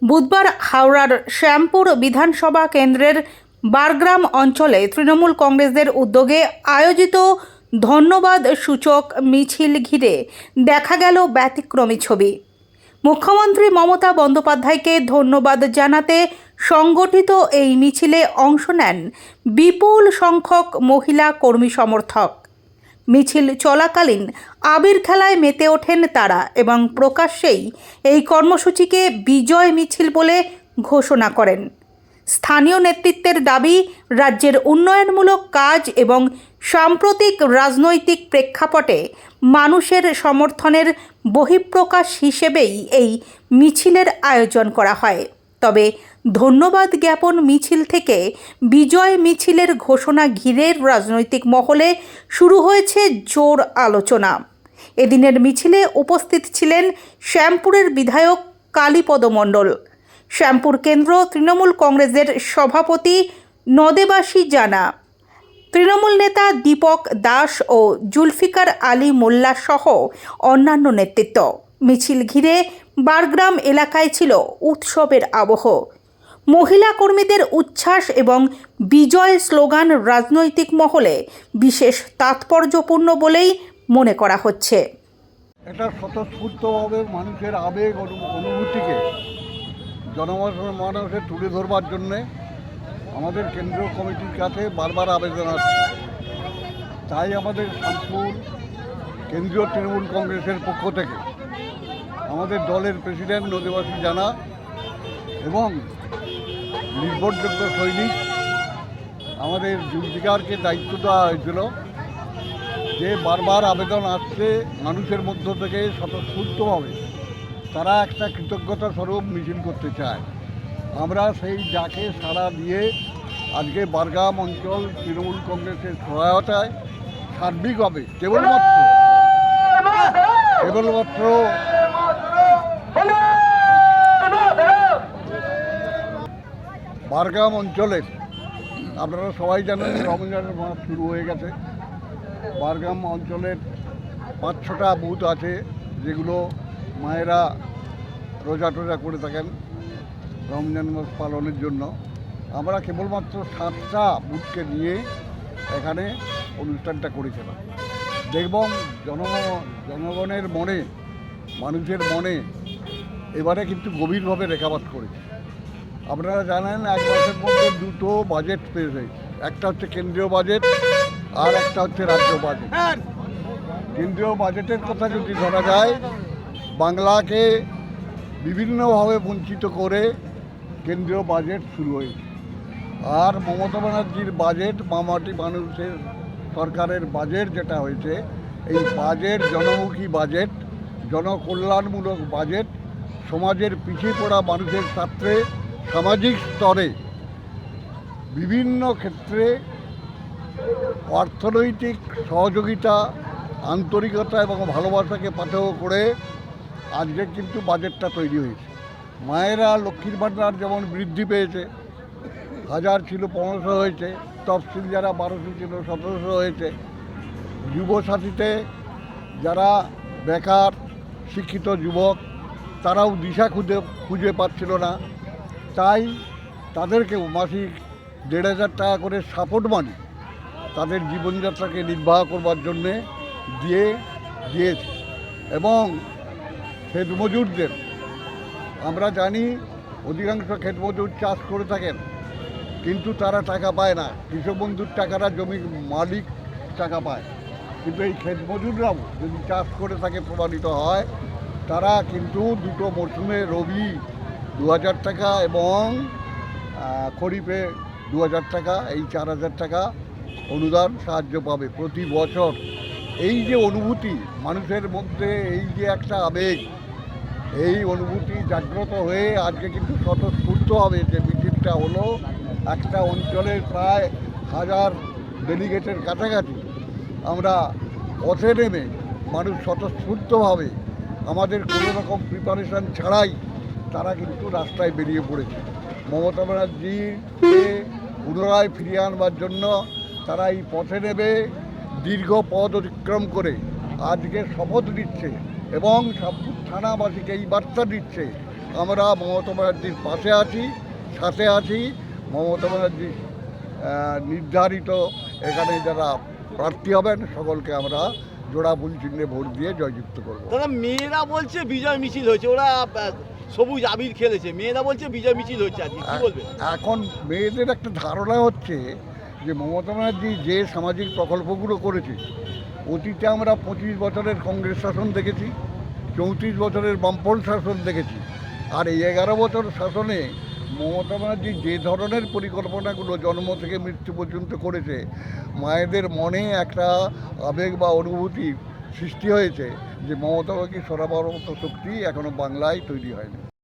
বুধবার হাওড়ার শ্যামপুর বিধানসভা কেন্দ্রের বারগ্রাম অঞ্চলে তৃণমূল কংগ্রেসের উদ্যোগে আয়োজিত ধন্যবাদ সূচক মিছিল ঘিরে দেখা গেল ব্যতিক্রমী ছবি। মুখ্যমন্ত্রী মমতা বন্দ্যোপাধ্যায়কে ধন্যবাদ জানাতে সংগঠিত এই মিছিলে অংশ নেন বিপুল সংখ্যক মহিলা কর্মী সমর্থক। মিছিল চলাকালীন আবির খেলায় মেতে ওঠেন তারা এবং প্রকাশ্যেই এই কর্মসূচিকে বিজয় মিছিল বলে ঘোষণা করেন। স্থানীয় নেতৃত্বের দাবি, রাজ্যের উন্নয়নমূলক কাজ এবং সাম্প্রতিক রাজনৈতিক প্রেক্ষাপটে মানুষের সমর্থনের বহিঃপ্রকাশ হিসেবেই এই মিছিলের আয়োজন করা হয়। তবে ধন্যবাদ জ্ঞাপন মিছিল থেকে বিজয় মিছিলের ঘোষণা ঘিরে রাজনৈতিক মহলে শুরু হয়েছে জোর আলোচনা। এদিনের মিছিলে উপস্থিত ছিলেন শ্যামপুরের বিধায়ক কালীপদ মণ্ডল, শ্যামপুর কেন্দ্র তৃণমূল কংগ্রেসের সভাপতি নদেবাসী জানা, তৃণমূল নেতা দীপক দাস ও জুলফিকার আলী মোল্লা সহ অন্যান্য নেতৃত্ব। মিছিল ঘিরে বারগ্রাম এলাকায় ছিল উৎসবের আবহ। মহিলা কর্মীদের উচ্ছ্বাস এবং বিজয় স্লোগান রাজনৈতিক মহলে বিশেষ তাৎপর্যপূর্ণ বলেই মনে করা হচ্ছে। এটা স্বতঃস্ফূর্তভাবে মানুষের আবেগ অনুভূতিকে জনমানসে তুলে ধরবার জন্যে আমাদের কেন্দ্রীয় কমিটির কাছে বারবার আবেদন আসছে। তাই আমাদের শ্যামপুর কেন্দ্রীয় তৃণমূল কংগ্রেসের পক্ষ থেকে আমাদের দলের প্রেসিডেন্ট নদেবাসী জানা এবং নির্ভরযোগ্য সৈনিক আমাদের জুলফিকারকে দায়িত্ব দেওয়া হয়েছিল যে বারবার আবেদন আসছে মানুষের মধ্য থেকে স্বতঃস্ফূর্তভাবে তারা একটা কৃতজ্ঞতা স্বরূপ মিছিল করতে চায়। আমরা সেই ডাকে সাড়া দিয়ে আজকে বারগ্রাম অঞ্চল তৃণমূল কংগ্রেসের সহায়তায় সার্বিকভাবে কেবলমাত্র বারগ্রাম অঞ্চলের আপনারা সবাই জানেন রমজানের মাস শুরু হয়ে গেছে। বারগ্রাম অঞ্চলের 5-6টা বুথ আছে যেগুলো মায়েরা রোজা টোজা করে থাকেন রমজান মাস পালনের জন্য। আমরা কেবলমাত্র 7টা বুথকে নিয়ে এখানে অনুষ্ঠানটা করেছিলাম। দেখব জনগণের মনে, মানুষের মনে এবারে কিন্তু গভীরভাবে রেখাপাত করেছে। আপনারা জানেন 1 মাসের মধ্যে 2টো বাজেট পেশ হয়েছে, একটা হচ্ছে কেন্দ্রীয় বাজেট আর একটা হচ্ছে রাজ্য বাজেট। কেন্দ্রীয় বাজেটের কথা যদি ধরা যায়, বাংলাকে বিভিন্নভাবে বঞ্চিত করে কেন্দ্রীয় বাজেট শুরু হয়েছে। আর মমতা ব্যানার্জির বাজেট, মামাটি মানুষের সরকারের বাজেট যেটা হয়েছে, এই বাজেট জনমুখী বাজেট, জনকল্যাণমূলক বাজেট, সমাজের পিছিয়ে পড়া মানুষের স্বার্থে সামাজিক স্তরে বিভিন্ন ক্ষেত্রে অর্থনৈতিক সহযোগিতা, আন্তরিকতা এবং ভালোবাসাকে পাথেয় করে আজকে কিন্তু বাজেটটা তৈরি হয়েছে। মায়েরা লক্ষ্মীর ভাণ্ডার যেমন বৃদ্ধি পেয়েছে, 1000 ছিল 1500 হয়েছে, তফসিল যারা 1200 ছিল 1700 হয়েছে। যুবসাথীতে যারা বেকার শিক্ষিত যুবক তারাও দিশা খুঁজে পাচ্ছিল না, তাই তাদেরকেও মাসিক 1500 টাকা করে সাপোর্ট মানি তাদের জীবনযাত্রাকে নির্বাহ করবার জন্যে দিয়েছে। এবং ক্ষেত মজুরদের আমরা জানি অধিকাংশ ক্ষেত মজুর চাষ করে থাকেন, কিন্তু তারা টাকা পায় না। কৃষক বন্ধুর টাকাটা জমির মালিক টাকা পায়, কিন্তু এই ক্ষেত মজুররাও যদি চাষ করে থাকে প্রমাণিত হয়, তারা কিন্তু 2টো মরশুমে রবি 2000 টাকা এবং খরিফে 2000 টাকা, এই 4000 টাকা অনুদান সাহায্য পাবে প্রতি বছর। এই যে অনুভূতি মানুষের মধ্যে, এই যে একটা আবেগ, এই অনুভূতি জাগ্রত হয়ে আজকে কিন্তু স্বতঃস্ফূর্ত হবে যে মিছিলটা হলো। একটা অঞ্চলের প্রায় 1000 ডেলিগেটের কাছাকাছি আমরা পথে নেমে মানুষ স্বতঃস্ফূর্তভাবে আমাদের কোনো রকম প্রিপারেশান ছাড়াই তারা কিন্তু রাস্তায় বেরিয়ে পড়েছে। মমতা ব্যানার্জিকে পুনরায় ফিরিয়ে আনবার জন্য তারা এই পথে নেবে, দীর্ঘ পথ অতিক্রম করে আজকে শপথ নিচ্ছে এবং শ্যামপুর থানাবাসীকে এই বার্তা দিচ্ছে আমরা মমতা ব্যানার্জির পাশে আছি, সাথে আছি। মমতা ব্যানার্জি নির্ধারিত এখানে যারা প্রার্থী হবেন সকলকে আমরা জোড়া ফুল চিহ্নে ভোট দিয়ে জয়যুক্ত করব। দাদা, মেয়েরা বলছে বিজয় মিছিল হয়েছে, ওরা সবুজ আবির খেলেছে, মেয়েরা বলছে বিজয় মিছিল হচ্ছে, আজকে কি বলবেন? এখন মেয়েদের একটা ধারণা হচ্ছে যে মমতা ব্যানার্জি যে সামাজিক প্রকল্পগুলো করেছে, অতীতে আমরা 25 বছরের কংগ্রেস শাসন দেখেছি, 34 বছরের বামপন্থ শাসন দেখেছি, আর এই 11 বছর শাসনে মমতা ব্যানার্জি যে ধরনের পরিকল্পনাগুলো জন্ম থেকে মৃত্যু পর্যন্ত করেছে, মায়েদের মনে একটা আবেগ বা অনুভূতি সৃষ্টি হয়েছে যে মমতা ব্যানার্জি সরাবর মতো শক্তি এখনও বাংলায় তৈরি হয়নি।